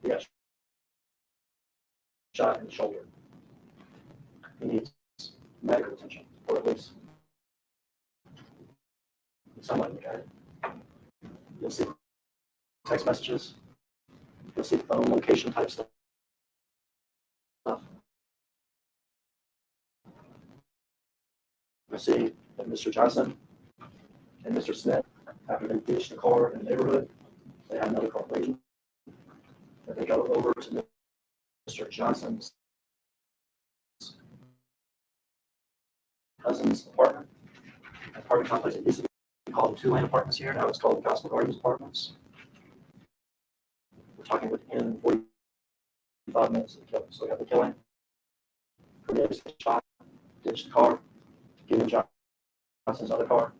He got shot in the shoulder. He needs medical attention, or at least someone look at it. You'll see text messages. You'll see phone location type stuff. You'll see that Mr. Johnson and Mr. Smith, after they ditched the car in the neighborhood, they had another car waiting. That they go over to Mr. Johnson's cousin's apartment. Apartment complex. It used to be called the Two-Lane Apartments here. Now it's called the Gospel Gardens Apartments. We're talking within 45 minutes of the killing. So we have the killing. Cornelius gets shot, ditched the car, get in Johnson's other car,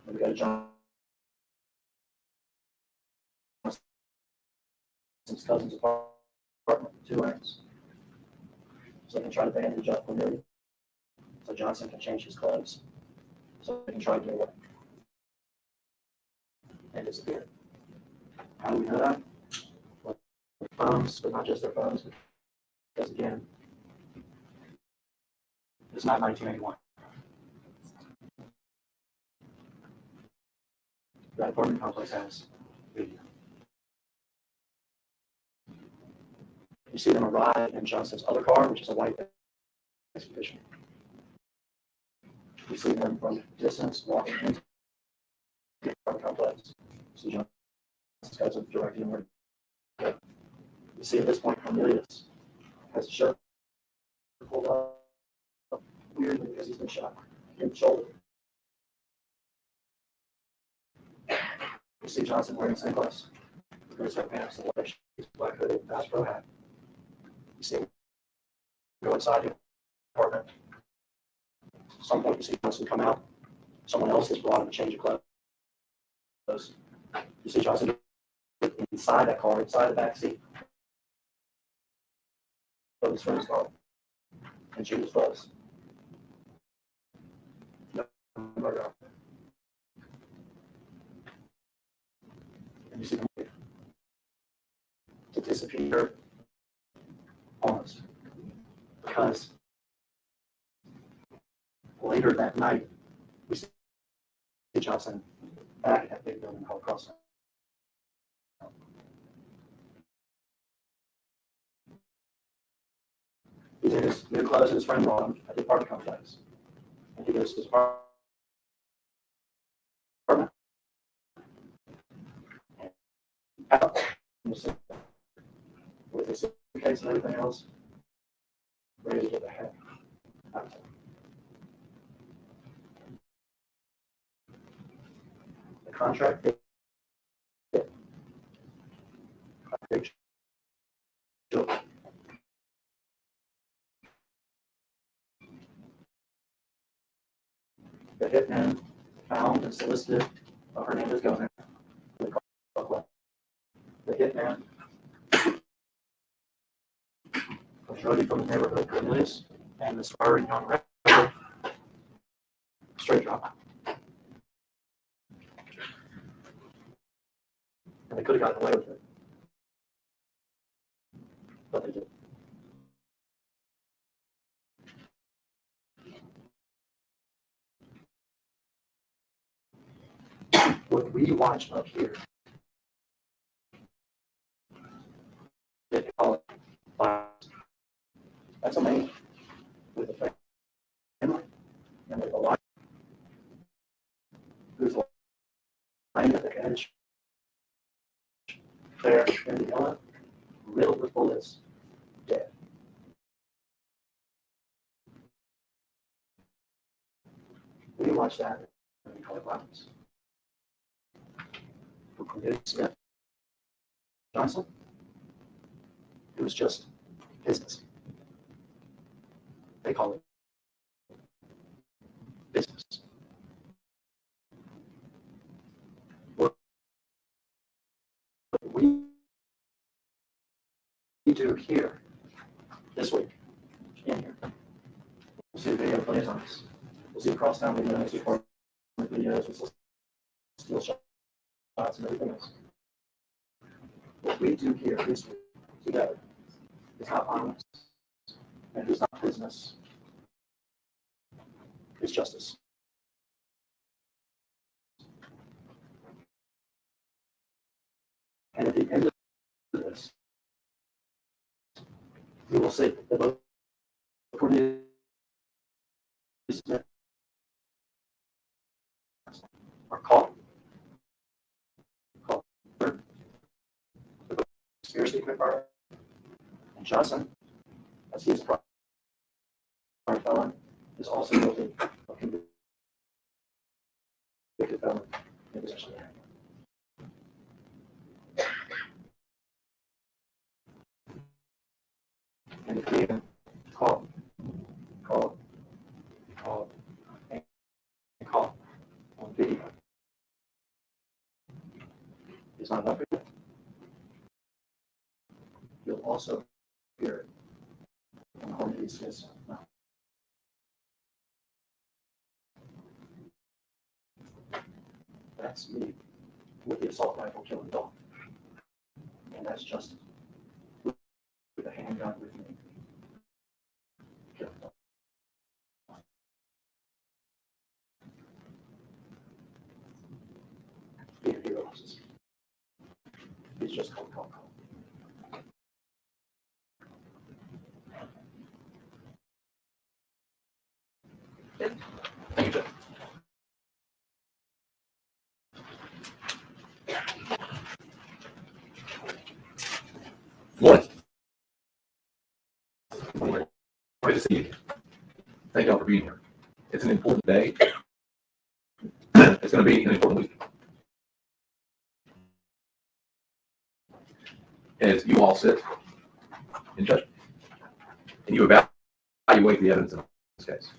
and we got a Johnson's cousin's apartment, 2 lanes. So they can try to bandage up Cornelius. So Johnson can change his clothes. So they can try to get away and disappear. How do we know that? Well, phones, but not just their phones, because again, it's not 1981. That apartment complex has video. You see them arrive in Johnson's other car, which is a white Expedition. You see them from a distance walking into the apartment complex. See Johnson's got a direct humor. You see at this point Cornelius has a shirt pulled up weirdly because he's been shot in the shoulder. You see Johnson wearing sunglasses, gray sweatpants, and white shoes, black hooded, Bass Pro hat. You see him go inside the apartment. At some point, you see Johnson come out. Someone else has brought him a change of clothes. You see Johnson get inside that car, inside the back seat of his friend's car, and shoot his clothes. Murder. And you see them to disappear almost. Because later that night, we see Johnson back at that big building called Crossing. He's in his new clothes and his friend brought him at the apartment complex. And he goes to his apartment. Out with his suitcase and everything else, ready to get the heck out of there. The contract big joke. The hitman found and solicited Hernandez Gomez. The hitman was running from the neighborhood Cornelius and this firing young rapper, straight drop. And they could have gotten away with it, but they didn't. What we watch up here, they call it bias. That's a man with a family and with a wife who's lying at the edge there in the yellow, riddled with bullets, dead. We watch that and we call it violence. For Cornelius Smith Johnson, it was just business. They call it business. What we do here this week, in here, we'll see the video plays on us. We'll see cross-town videos, report videos, we'll steel shots and everything else. What we do here this week together is not violence, and it is not business. It's justice. And at the end of this, we will see that both Cornelius Smith are caught for the conspiracy to commit murder, and Johnson, as he is a prior felon, is also guilty of convicted felon in possession of the and if he caught, and caught on video is not enough for you. You'll also hear it on Cornelius Smith's mouth. That's me with the assault rifle killing Dolph. And that's Justin with a handgun with me. Killing Dolph. Be a hero. It's just called. Thank you, Jeff. Morning. Morning. Great to see you. Thank y'all for being here. It's an important day. It's going to be an important week. As you all sit in judgment and you evaluate the evidence in this case.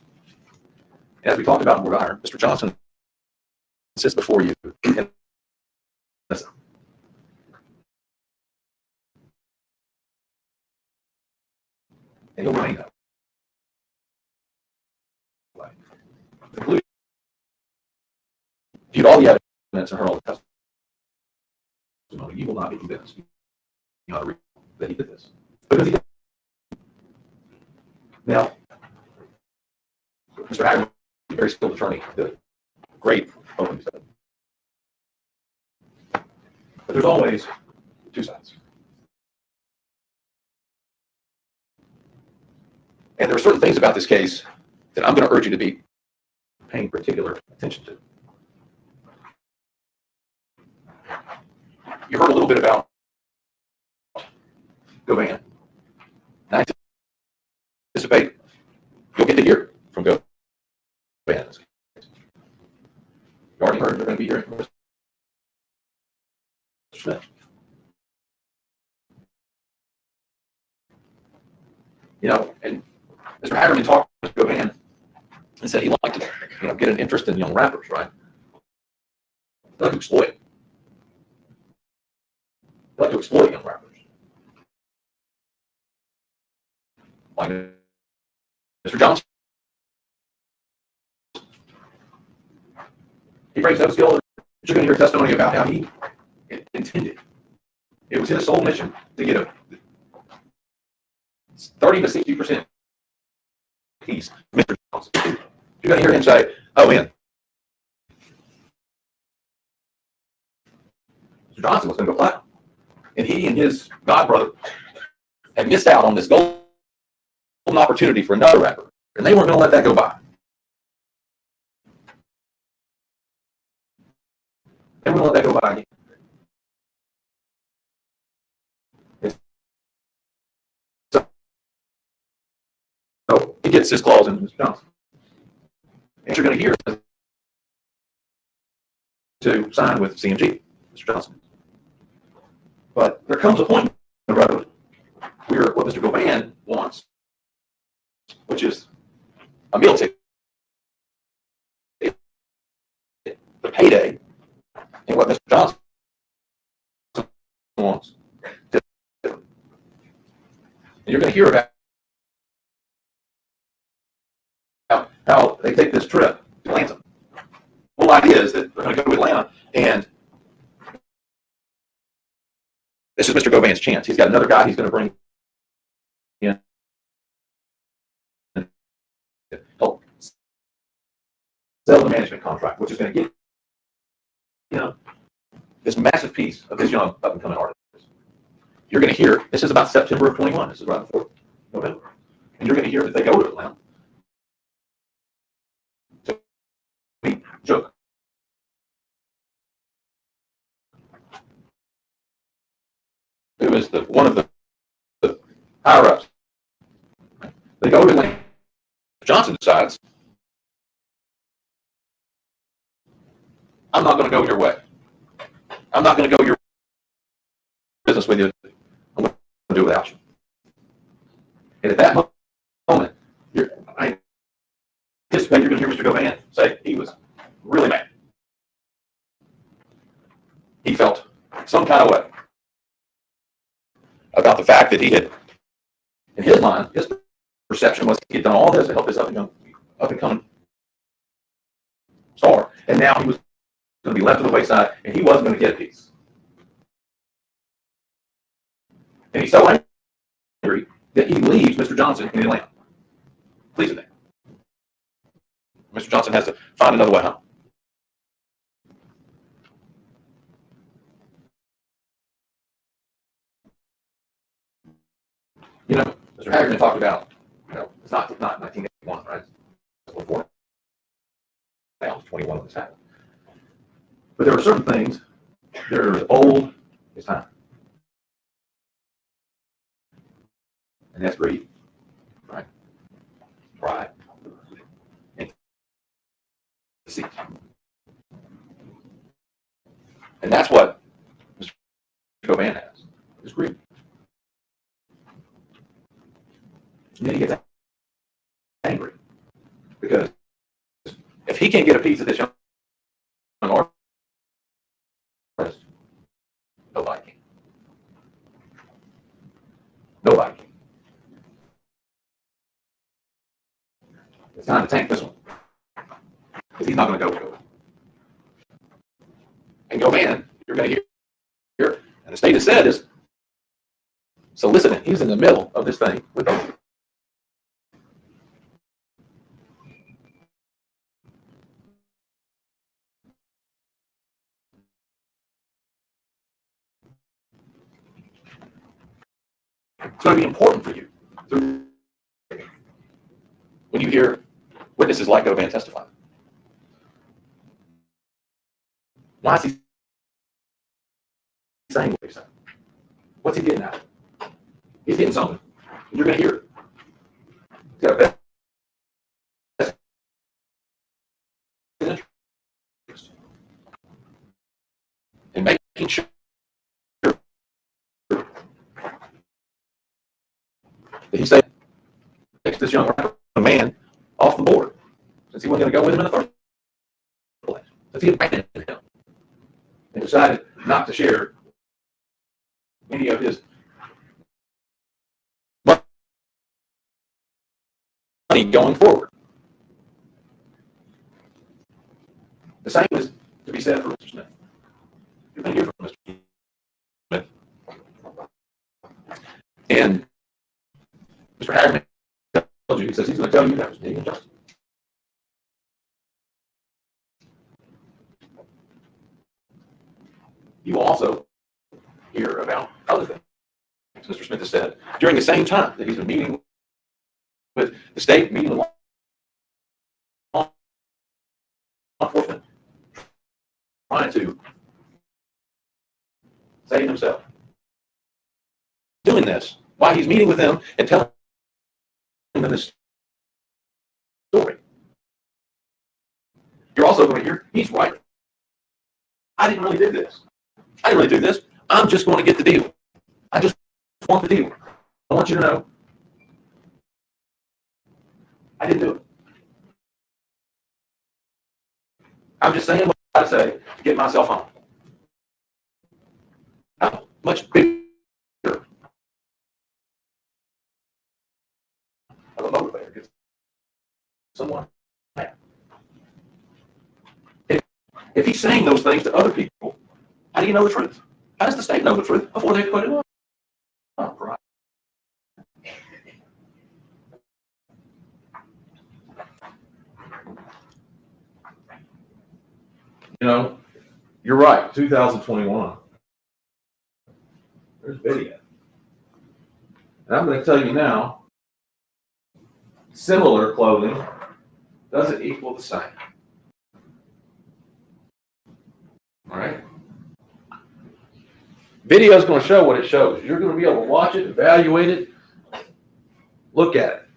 As we talked about in Rhode Island, Mr. Johnson sits before you in this. And you'll remain that way. Conclusion. Viewed all the evidence and heard all the testimony, you will not be convinced that he did this. Because he did. Now, Mr. Hager, a very skilled attorney, did a great opening statement. But there's always two sides. And there are certain things about this case that I'm going to urge you to be paying particular attention to. You heard a little bit about Govan. And I anticipate you'll get to hear from Govan. You already heard they're going to be hearing from Mr. Smith. You know, and Mr. Hagerman talked to Govan and said he liked to, get an interest in young rappers, right? They like to exploit. They like to exploit young rappers. Like Mr. Johnson. He brings no skill. You're going to hear testimony about how he intended. It was his sole mission to get a 30 to 60% piece. Mr. Johnson. You're going to hear him say, "Oh, man, Mr. Johnson was going to go platinum, and he and his godbrother had missed out on this golden opportunity for another rapper, and they weren't going to let that go by. They weren't going to let that go by again." So he gets his claws into Mr. Johnson. And you're going to hear to sign with CMG, Mr. Johnson. But there comes a point in the road where what Mr. Govan wants, which is a meal ticket, the payday, and what Mr. Johnson wants. And you're going to hear about how they take this trip to Atlanta. The whole idea is that they're going to go to Atlanta and This is Mr. Govan's chance. He's got another guy he's going to bring in. Help sell the management contract, which is going to get this massive piece of this young up-and-coming artist. You're going to hear, this is about September of 21. This is right before November. And you're going to hear that they go to Atlanta to meet Joke. Who is one of the higher-ups. They go to Atlanta. Johnson decides, I'm not going to go your way. I'm not going to go your business with you. I'm going to do it without you. And at that moment, I anticipate you're going to hear Mr. Govan say he was really mad. He felt some kind of way about the fact that he had, in his mind, his perception was he had done all this to help this up-and-coming star, and now he was going to be left to the wayside, and he wasn't going to get a piece. And he's so angry that he leaves Mr. Johnson in Atlanta. Please, there. Mr. Johnson has to find another way home. Mr. Hagerman talked about, it's not 1981, right? It's before now, it's 21 when this happened. But there are certain things that are as old as time. And that's greed, right? Pride, and deceit. And that's what Mr. Govan has, is greed. And then he gets angry because if he can't get a piece of this young artist, nobody can. Nobody can. It's time to tank this one because he's not going to go. And Govan, you're going to hear, and the state has said is soliciting. He's in the middle of this thing with them. It's going to be important for you when you hear witnesses like Govan testify. Why is he saying what he's saying? What's he getting at? He's getting something. You're going to hear it. He's got a best interest in making sure that he takes this young man off the board, since he wasn't going to go with him in the first place, since he abandoned him and decided not to share any of his money going forward. The same is to be said for Mr. Smith. You're going to hear from Mr. Smith. And Mr. Hagerman told you, he says he's going to tell you that was being injustice. You will also hear about other things Mr. Smith has said during the same time that he's been meeting with the state, meeting with law enforcement, trying to save himself. Doing this while he's meeting with them and telling them this story. You're also going to hear he's right. I didn't really do this. I didn't really do this. I'm just going to get the deal. I just want the deal. I want you to know I didn't do it. I'm just saying what I say to get myself home. How much bigger of a motivator gets someone mad. If he's saying those things to other people, how do you know the truth? How does the state know the truth before they put it up, right? You know, you're right, 2021. There's video. And I'm going to tell you now, similar clothing doesn't equal the same. All right? Video is going to show what it shows. You're going to be able to watch it, evaluate it, look at it.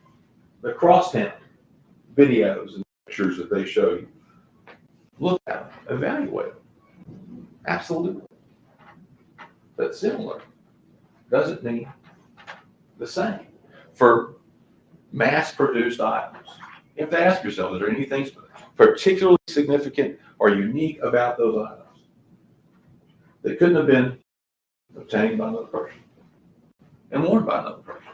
The crosstown videos and pictures that they show you, look at them, evaluate them. Absolutely. But similar doesn't mean the same. For mass-produced items, you have to ask yourself, is there anything particularly significant or unique about those items that couldn't have been obtained by another person and worn by another person?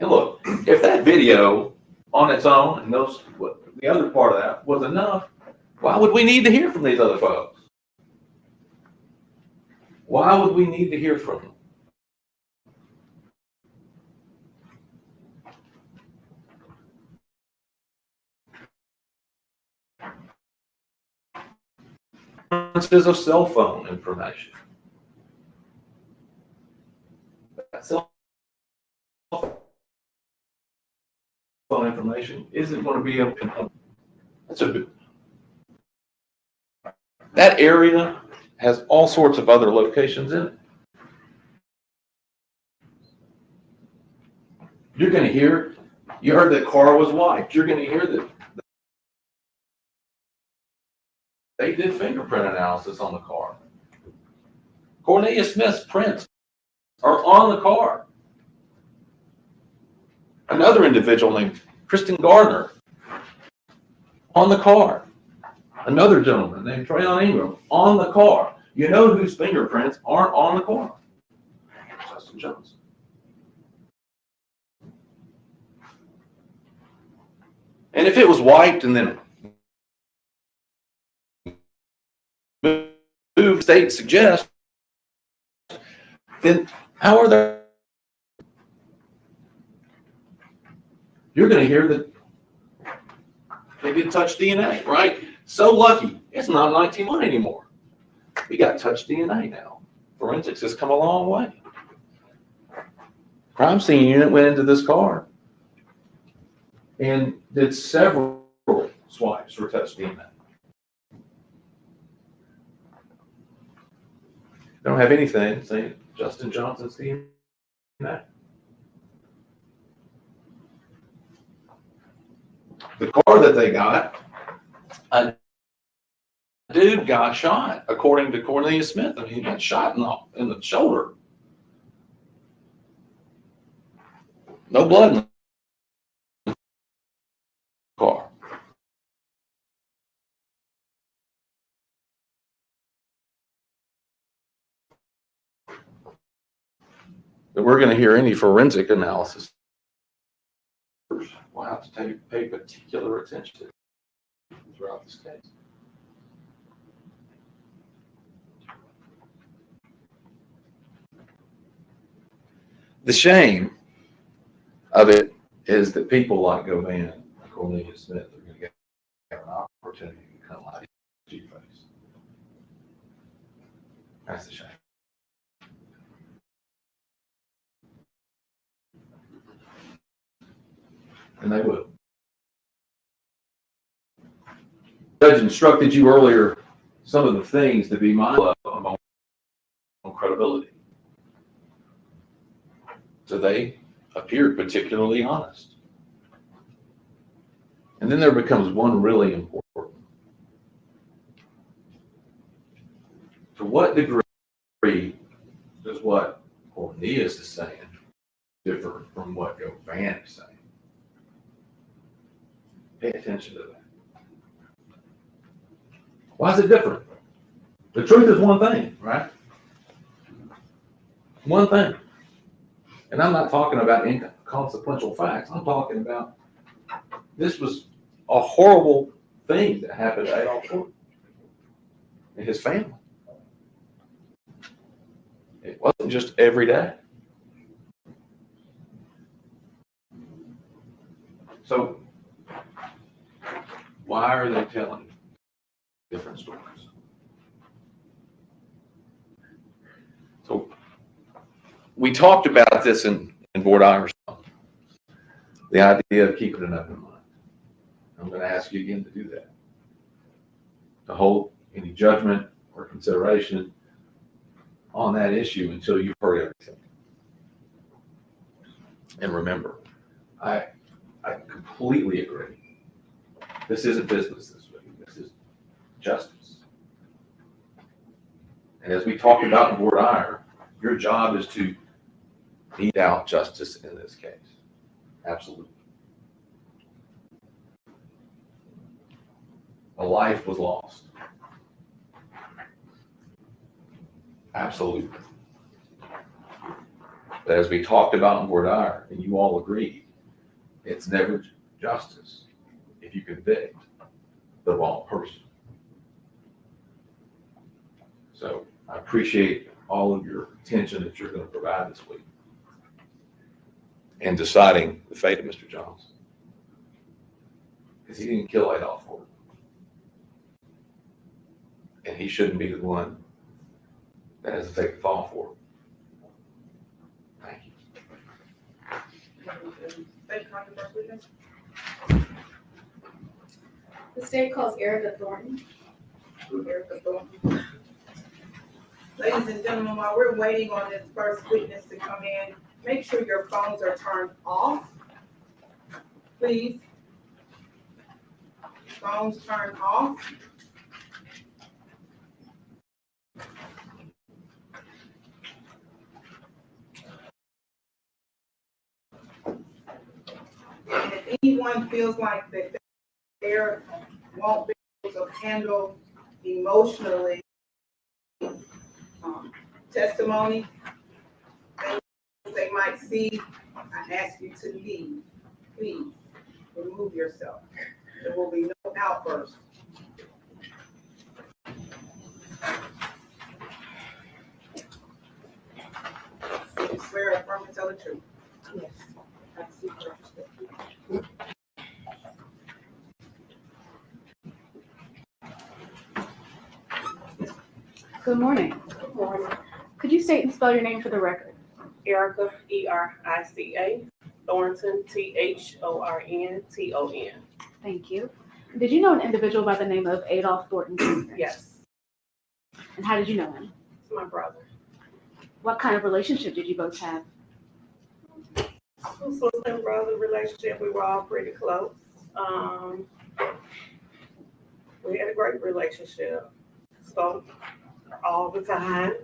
And look, if that video on its own and the other part of that was enough, why would we need to hear from these other folks? Why would we need to hear from them? Differences of cell phone information. That cell phone information isn't going to be that area has all sorts of other locations in it. You're going to hear, you heard that car was wiped. You're going to hear that they did fingerprint analysis on the car. Cornelia Smith's prints are on the car. Another individual named Kristen Gardner on the car. Another gentleman named Trayon Ingram on the car. You know whose fingerprints aren't on the car? Justin Johnson. And if it was wiped and then moved, state suggests, then how are they? You're going to hear that they did touch DNA, right? So lucky, it's not 1901 anymore. We got touch DNA now. Forensics has come a long way. Crime scene unit went into this car and did several swipes for touch DNA. They don't have anything saying Justin Johnson's DNA. The car that they got, a dude got shot, according to Cornelia Smith. I mean, he got shot in the shoulder. No blood in the car. That we're going to hear any forensic analysis. We'll have to pay particular attention to throughout this case. The shame of it is that people like Govan and Cornelia Smith are going to get an opportunity to come like G-Face. That's the shame. And they will. The judge instructed you earlier some of the things to be mindful of on credibility. So they appeared particularly honest. And then there becomes one really important. To what degree does what Cornelius is saying differ from what Govan is saying? Pay attention to that. Why is it different? The truth is one thing, right? One thing. And I'm not talking about inconsequential facts. I'm talking about this was a horrible thing that happened to Adolph Short and his family. It wasn't just every day. So why are they telling different stories? So we talked about this in Board Irish, the idea of keeping an open mind. I'm going to ask you again to do that, to hold any judgment or consideration on that issue until you've heard everything. And remember, I completely agree. This isn't business this week. This is justice. And as we talked about in Board Ire, your job is to mete out justice in this case. Absolutely. A life was lost. Absolutely. But as we talked about in Board Ire, and you all agreed, it's never justice if you convict the wrong person. So I appreciate all of your attention that you're going to provide this week in deciding the fate of Mr. Johnson. Because he didn't kill Adolph Ford. And he shouldn't be the one that has to take the fall for it. Thank you. State controversy. The state calls Erica Thornton. Erica Thornton. Ladies and gentlemen, while we're waiting on this first witness to come in, make sure your phones are turned off, please. Phones turned off. And if anyone feels like that they won't be able to handle emotionally testimony they might see, I ask you to leave. Please remove yourself. There will be no outburst. You swear or affirm to tell the truth? Yes. I see correct. Good morning. Good morning. Could you state and spell your name for the record? Erica, Erica, Thornton, Thornton. Thank you. Did you know an individual by the name of Adolph Thornton Jr.? Yes, And how did you know him? it's my brother. What kind of relationship did you both have? Sister and brother relationship, we were all pretty close. We had a great relationship. Spoke all the time,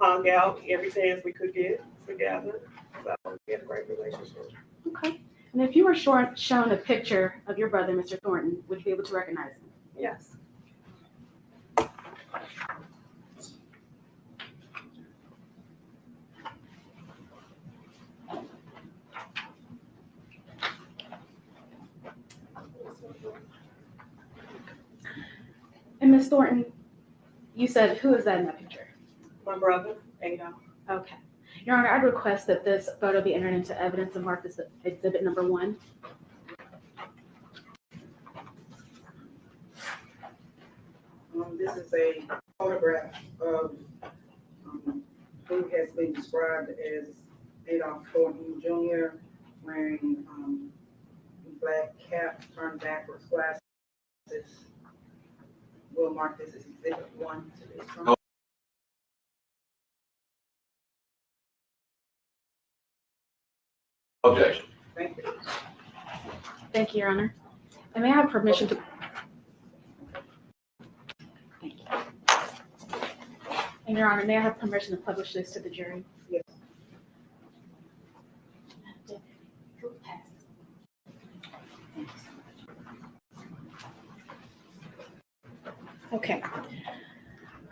hung out every chance we could get together. So we had a great relationship. Okay. And if you were shown a picture of your brother, Mr. Thornton, would you be able to recognize him? Yes. And Miss Thornton, you said, who is that in that picture? My brother, Adolph. Okay. Your Honor, I'd request that this photo be entered into evidence and marked as exhibit number 1. This is a photograph of who has been described as Adolph Thornton Jr. wearing black cap, turned backwards glasses. We'll mark this as exhibit 1 to this trial. Objection. Thank you. Thank you, Your Honor. And may I have permission to... Thank you. And Your Honor, may I have permission to publish this to the jury? Yes. Okay.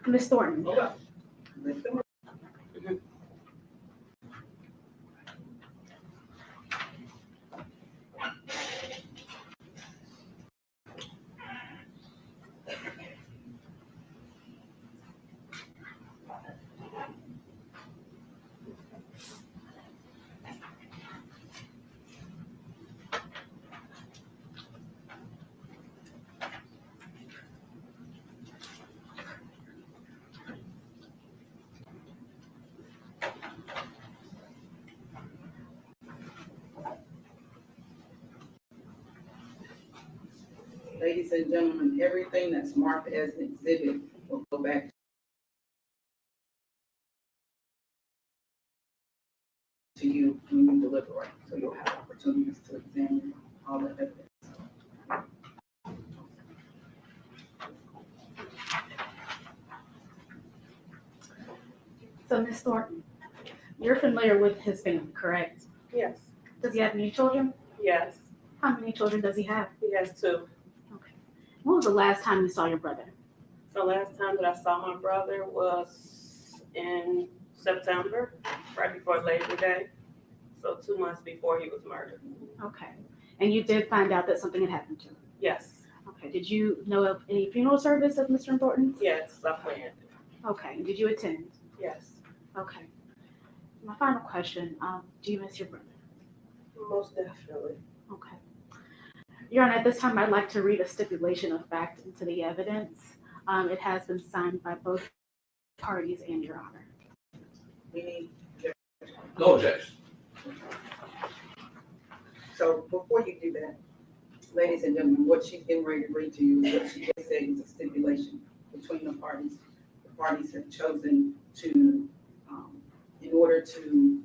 Ms. Thornton, Hold up. Lift them up. Ladies and gentlemen, everything that's marked as an exhibit will go back to you when you deliberate, so you'll have opportunities to examine all the evidence. So, Ms. Thornton, you're familiar with his family, correct? Yes, Does he have any children? yes, How many children does he have? he has two. Okay. When was the last time you saw your brother? The last time that I saw my brother was in September, right before Labor Day. So 2 months before he was murdered. Okay. And you did find out that something had happened to him? Yes, Okay. Did you know of any funeral service of Mr. Thornton's? yes, I planned it. Okay. And did you attend? Yes, Okay. My final question, do you miss your brother? most definitely. Okay. Your Honor, at this time, I'd like to read a stipulation of fact into the evidence. It has been signed by both parties and Your Honor. We need, No objection. so before you do that, ladies and gentlemen, what she's getting ready to read to you is what she just said is a stipulation between the parties. The parties have chosen to, in order to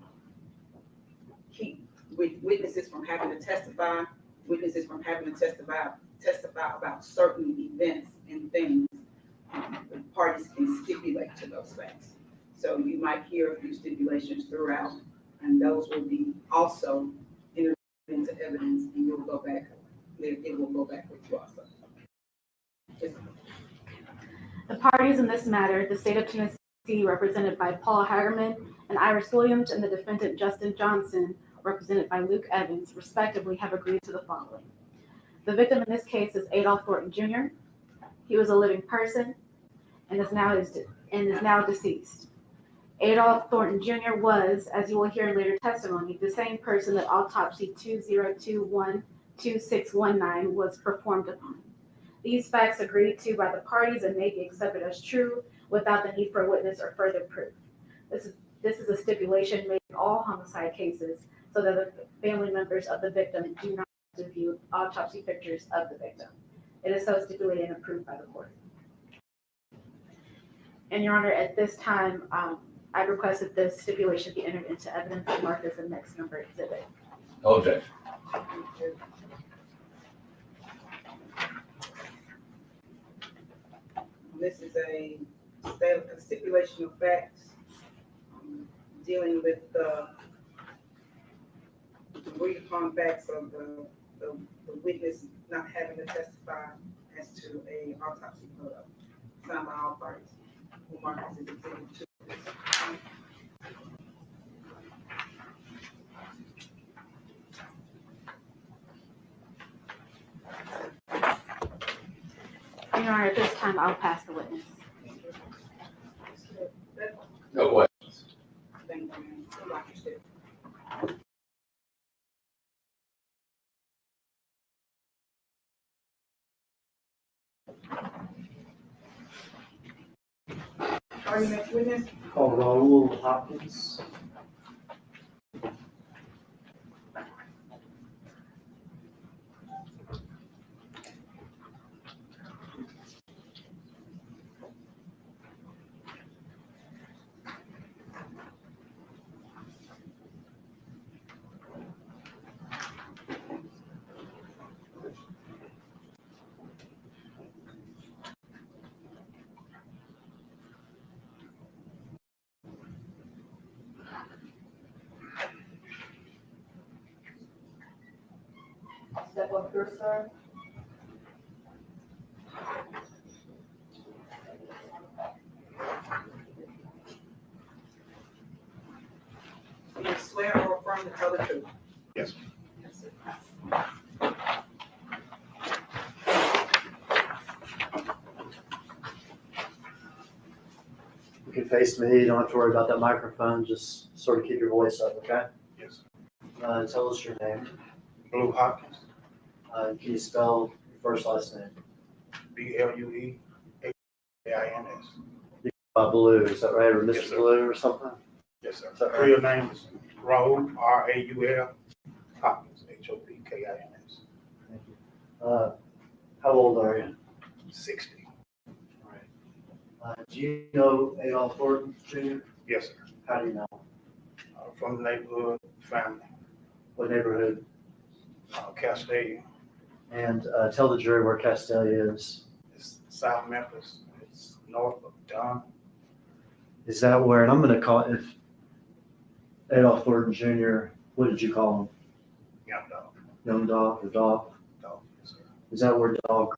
keep witnesses from having to testify, witnesses from having to testify about certain events and things, the parties can stipulate to those facts. So you might hear a few stipulations throughout, and those will be also entered into evidence, and you'll go back, it will go back with you also. The parties in this matter, the state of Tennessee, represented by Paul Hagerman and Iris Williams, and the defendant Justin Johnson, represented by Luke Evans, respectively, have agreed to the following. The victim in this case is Adolph Thornton Jr. He was a living person and is now deceased. Adolph Thornton Jr. was, as you will hear in later testimony, the same person that autopsy 2021-2619 was performed upon. These facts agreed to by the parties and may be accepted as true without the need for a witness or further proof. This is a stipulation made in all homicide cases so that the family members of the victim do not have to view autopsy pictures of the victim. It is so stipulated and approved by the court. And Your Honor, at this time, I request that this stipulation be entered into evidence and marked as the next number exhibit. No objection. This is a stipulation of facts dealing with the agreed upon facts of the witness not having to testify as to a autopsy photo, signed by all parties. Who mark as exhibit 2. Your Honor, at this time, I'll pass the witness. No questions. Thank you, ma'am. Like you said. Are you next witness? Call Raul Hopkins. Step up here, sir. You swear or affirm to tell the truth? Yes. Yes, sir. You can face me, you don't have to worry about that microphone, just sort of keep your voice up, okay? Yes. Tell us your name. Blue Hopkins, Can you spell your first last name? BLUEAINS. Blue, is that right, or Yes, Mr. sir. Blue or something? Yes, sir. Is that right? Real name is Raul, Raul, Hopkins, HOPKINS. Thank you. How How old are you? 60. Do you know Adolph Thornton Jr.? Yes, sir. How do you know? From the neighborhood, family, What neighborhood? Castalia. And tell the jury where Castalia is. It's South Memphis. It's north of Dunn. Is that where, and I'm going to call it, if Adolph Thornton Jr., what did you call him? Young dog. Young Dolph or Dolph? Dog, yes, sir. Is that where Dolph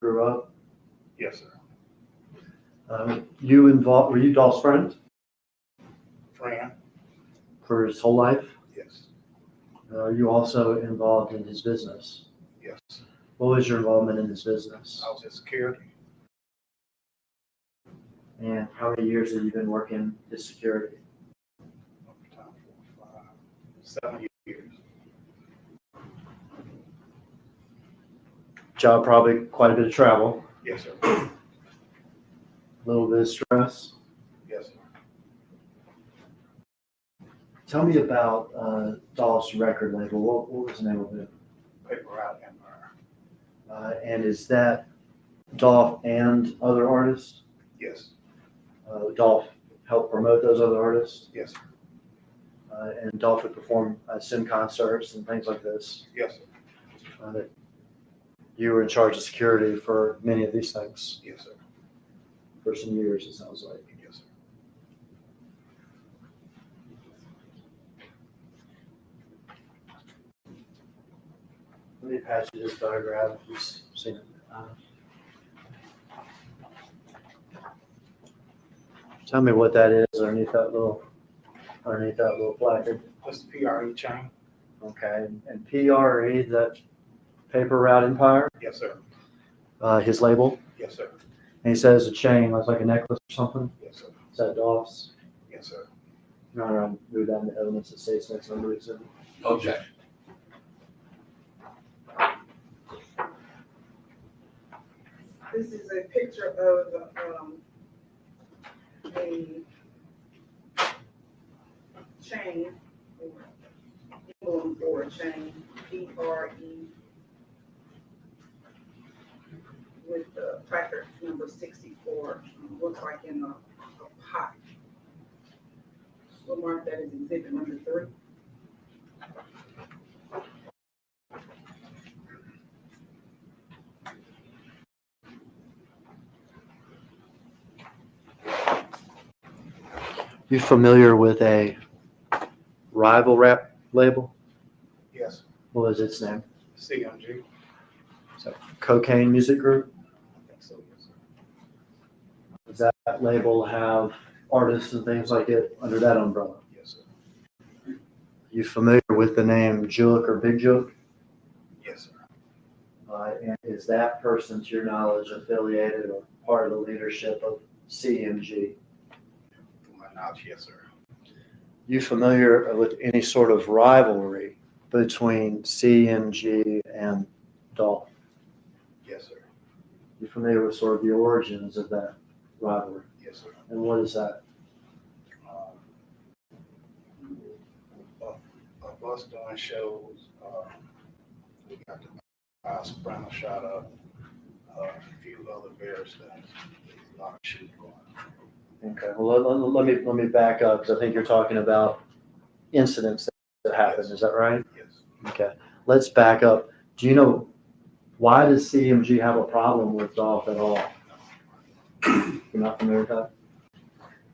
grew up? Yes, sir. Were you Dolph's friend Friend? for his whole life? Yes. Are you also involved in his business? Yes. What was your involvement in his business? I was in security. And how many years have you been working his security? Time 4, 5, 7 years. Job probably quite a bit of travel, Yes, sir. a little bit of stress. Yes, sir. Tell me about Dolph's record label. What was the name of it? Paper Route Empire. And is that Dolph and other artists? Yes. Dolph helped promote those other artists? Yes, sir. And Dolph would perform sim concerts and things like this. Yes, sir. You were in charge of security for many of these things Yes, sir. for some years, it sounds like. Yes, sir. Let me pass you this photograph if you've seen it. Tell me what that is underneath that little placard. That's the PRE chain. Okay, and PRE, that Paper Route Empire, Yes, sir. his label, Yes, sir. and he says a chain, looks like a necklace or something. Yes, sir. Is that Dolph's? Yes, sir. No, no, move down the evidence that states next number exhibit. Objection. This is a picture of a chain, emblem for a chain, PRE, with the placard number 64, looks like in a pot. We'll mark that as exhibit number 3. You familiar with a rival rap label? Yes. What was its name? CMG. Cocaine Music Group? I think so, yes, sir. Does that label have artists and things like it under that umbrella? Yes, sir. You familiar with the name Jook or Big Jook? Yes, sir. And is that person, to your knowledge, affiliated or part of the leadership of CMG? To my knowledge, yes, sir. You familiar with any sort of rivalry between CMG and Dolph? Yes, sir. You familiar with sort of the origins of that rivalry? Yes, sir. And what is that? Of us doing shows, we got the soprano shot up, a few other various things. A lot of shit going on. Okay, well, let me back up, because I think you're talking about incidents that happened, is that right? Yes. Okay, let's back up. Do you know, why does CMG have a problem with Dolph at all? You're not familiar with that?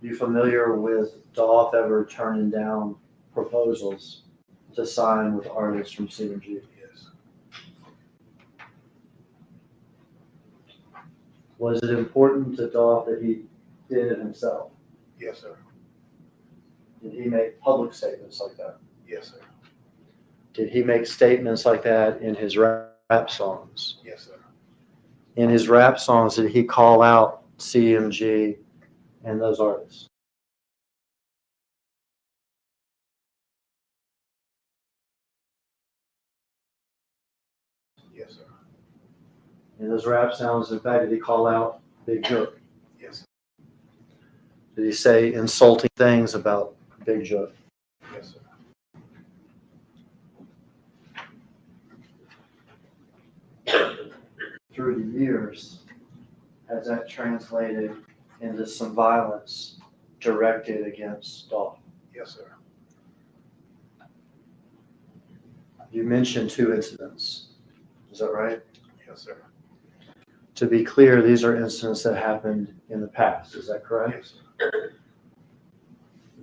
You familiar with Dolph ever turning down proposals to sign with artists from CMG? Yes. Was it important to Dolph that he did it himself? Yes, sir. Did he make public statements like that? Yes, sir. Did he make statements like that in his rap songs? Yes, sir. In his rap songs, did he call out CMG and those artists? And those rap sounds, in fact, did he call out Big Jook? Yes, Did he say insulting things about Big Jook? yes, sir. Through the years, has that translated into some violence directed against Dolph? Yes, sir. You mentioned 2 incidents. Is that right? Yes, sir. To be clear, these are incidents that happened in the past. Is that correct? Yes, sir.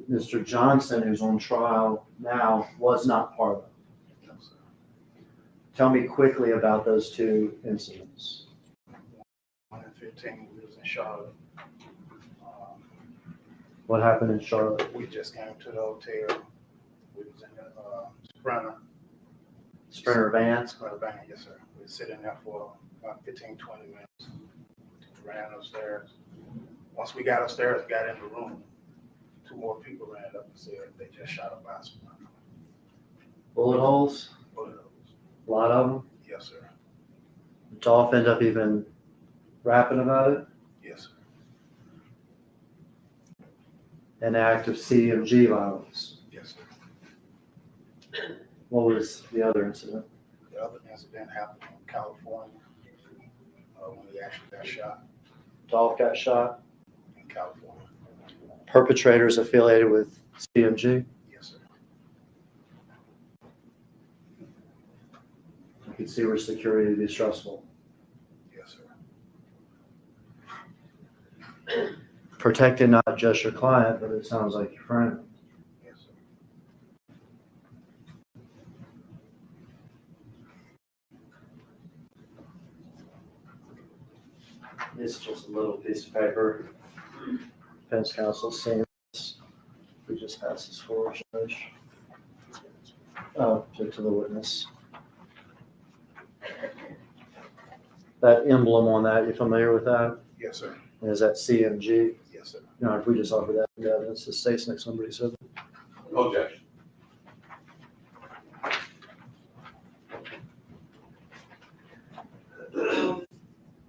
Mr. Johnson, who's on trial now, was not part of it. No, sir. Tell me quickly about those 2 incidents. 1 and 15, we was in Charlotte. Um, What happened in Charlotte? We just came to the hotel. We was in the Sprinter van? Sprinter van, yes, sir. We was sitting there for about 15, 20 minutes. Ran upstairs. Once we got upstairs, got in the room, 2 more people ran up and said they just shot a boss. Bullet holes? Bullet holes. A lot of them? Yes, sir. Did Dolph end up even rapping about it? Yes, sir. An act of CMG violence. Yes, sir. What was the other incident? The other incident happened in California when he actually got shot Dolph got shot. in California. Perpetrators affiliated with CMG. Yes, sir. You can see where security would be stressful. Yes, sir. Protecting not just your client, but it sounds like your friend. Yes, sir. It's just a little piece of paper. Defense counsel saying this. We just pass this forward, Judge. To the witness. That emblem on that, you familiar with that? Yes, sir. Is that CMG? Yes, sir. You know, if we just offer that in evidence, the state's next somebody said. Objection.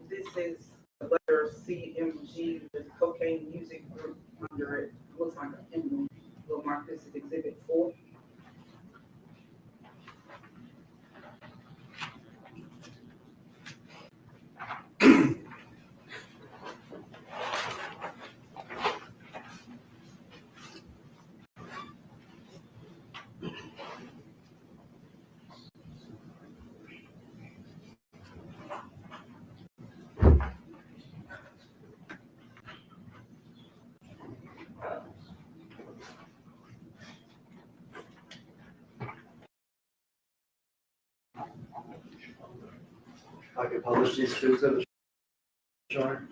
This is letter CMG, the cocaine music group under it. Looks like an emblem. We'll mark this as exhibit 4. I could publish these 2 exhibits. Sure.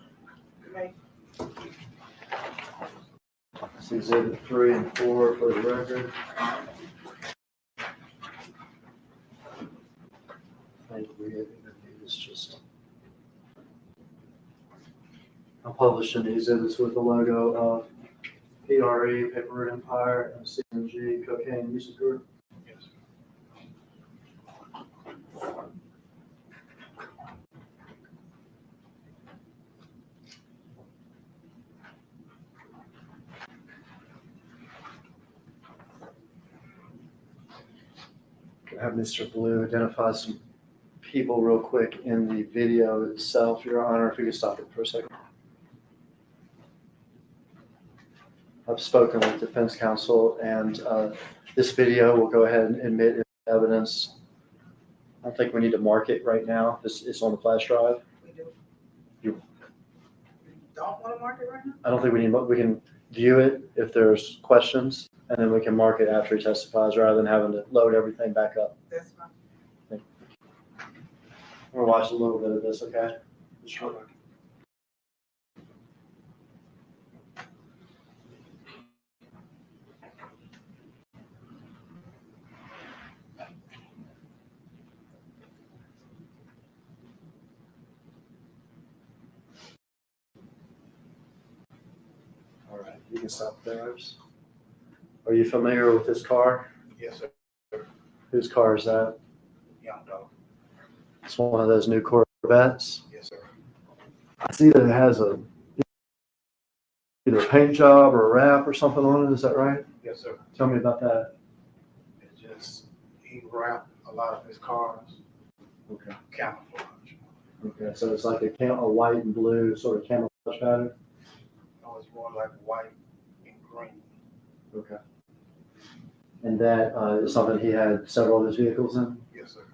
Okay. It's exhibit 3 and 4 for the record. It's just. I'm publishing the exhibits with the logo of PRE, Paper Route Empire, and CMG, Cocaine Music Group. Yes, sir. Have Mr. Blue identify some people real quick in the video itself, Your Honor, if we could stop it for a second. I've spoken with defense counsel, and this video will go ahead and admit evidence. I don't think we need to mark it right now. It's on the flash drive. We do. You- Don't want to mark it right now? I don't think we need, we can view it if there's questions, and then we can mark it after he testifies rather than having to load everything back up. That's fine. We're gonna watch a little bit of this, okay? Sure. All right, you can stop there. Are you familiar with this car? Yes, sir. Whose car is that? Young dog. It's one of those new Corvettes. Yes, I see that it has either a paint job or a wrap or something on it. Is that right? Yes, sir. Tell me about that. It just, he wrapped a lot of his cars Okay. camouflage. Okay. So it's like a white and blue sort of camouflage pattern. No, it's more like white and green. Okay. And that is something he had several of his vehicles in. Yes, sir.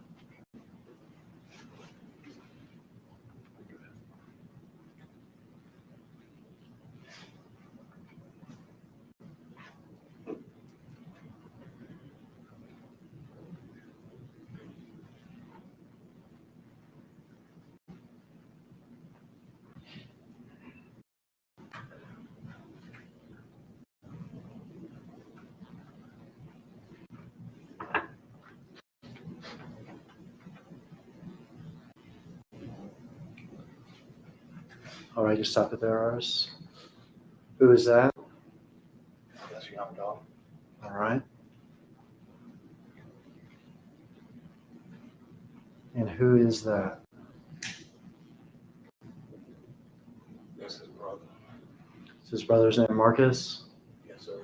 All right, just stop it there, Iris. Who is that? That's young dog. All right. And who is that? That's his brother. Is his brother's name Marcus? Yes, sir.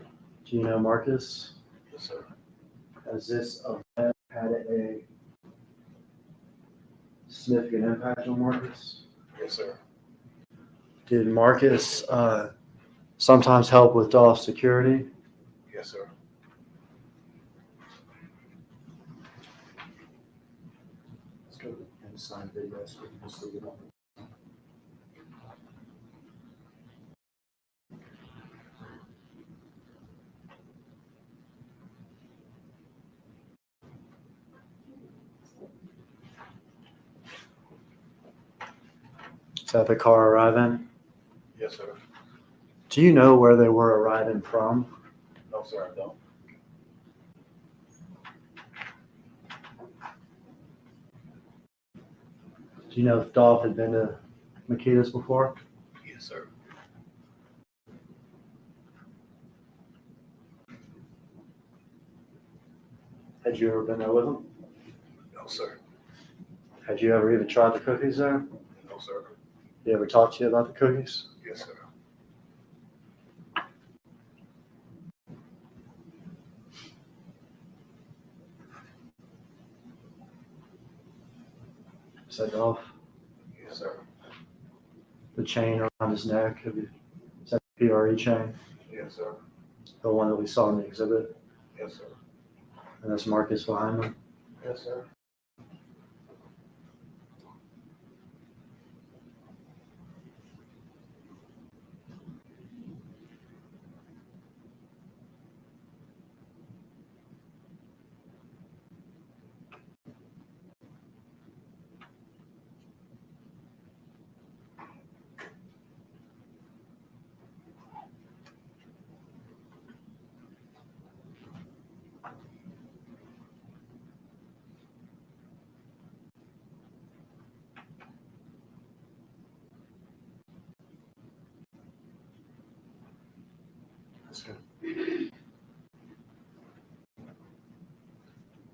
Do you know Marcus? Yes, sir. Has this event had a significant impact on Marcus? Yes, sir. Did Marcus sometimes help with Dolph's security? Yes, sir. Let's go and sign video so we can just leave it on. Is that the car arriving? Yes, sir. Do you know where they were arriving from? No, sir, I don't. Do you know if Dolph had been to Makita's before? Yes, sir. Had you ever been there with him? No, sir. Had you ever even tried the cookies there? No, sir. Did he ever talk to you about the cookies? Yes, sir. Is that Dolph? Yes, sir. The chain around his neck, is that the PRE chain? Yes, sir. The one that we saw in the exhibit? Yes, sir. And that's Marcus behind him? Yes, sir. That's good.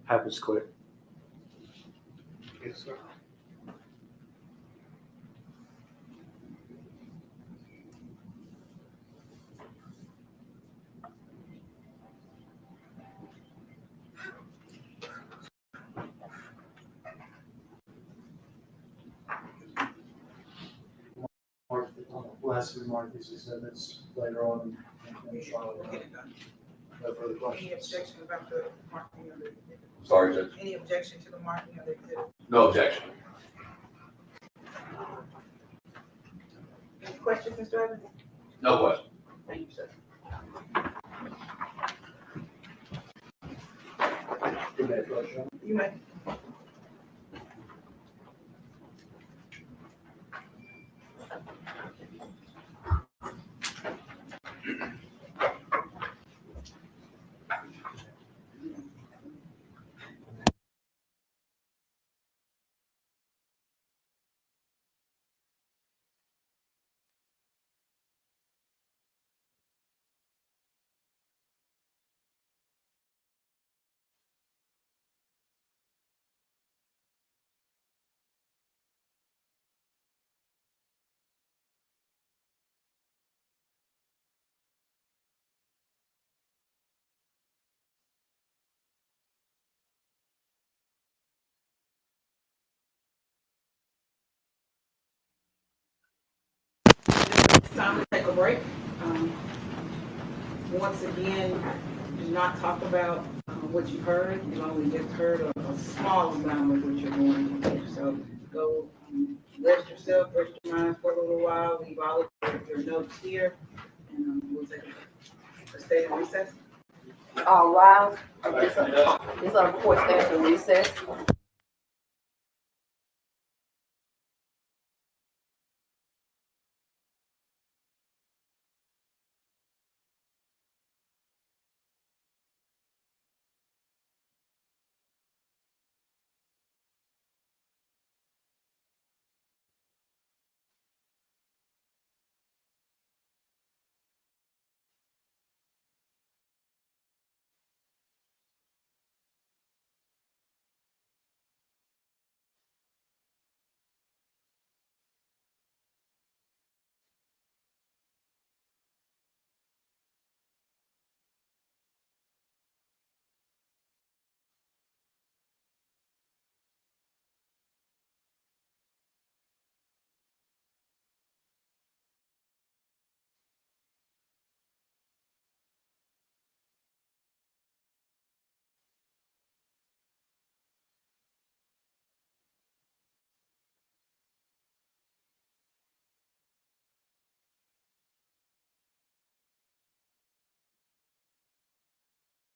Happens quick. Yes, sir. Last week, Marcus, you said this later on. We'll get it done. No further Any questions. objection about the marking of the exhibit? Sorry, Judge. Any objection to the marking of the exhibit? No objection. Any questions, Mr. Evans? No question. Thank you, sir. You may. It's time to take a break. Once again, do not talk about what you heard. You only just heard a small amount of what you're going to do. So go rest yourself, rest your mind for a little while. Leave all of your notes here, and we'll take a state of recess. All rise. This court stands in recess.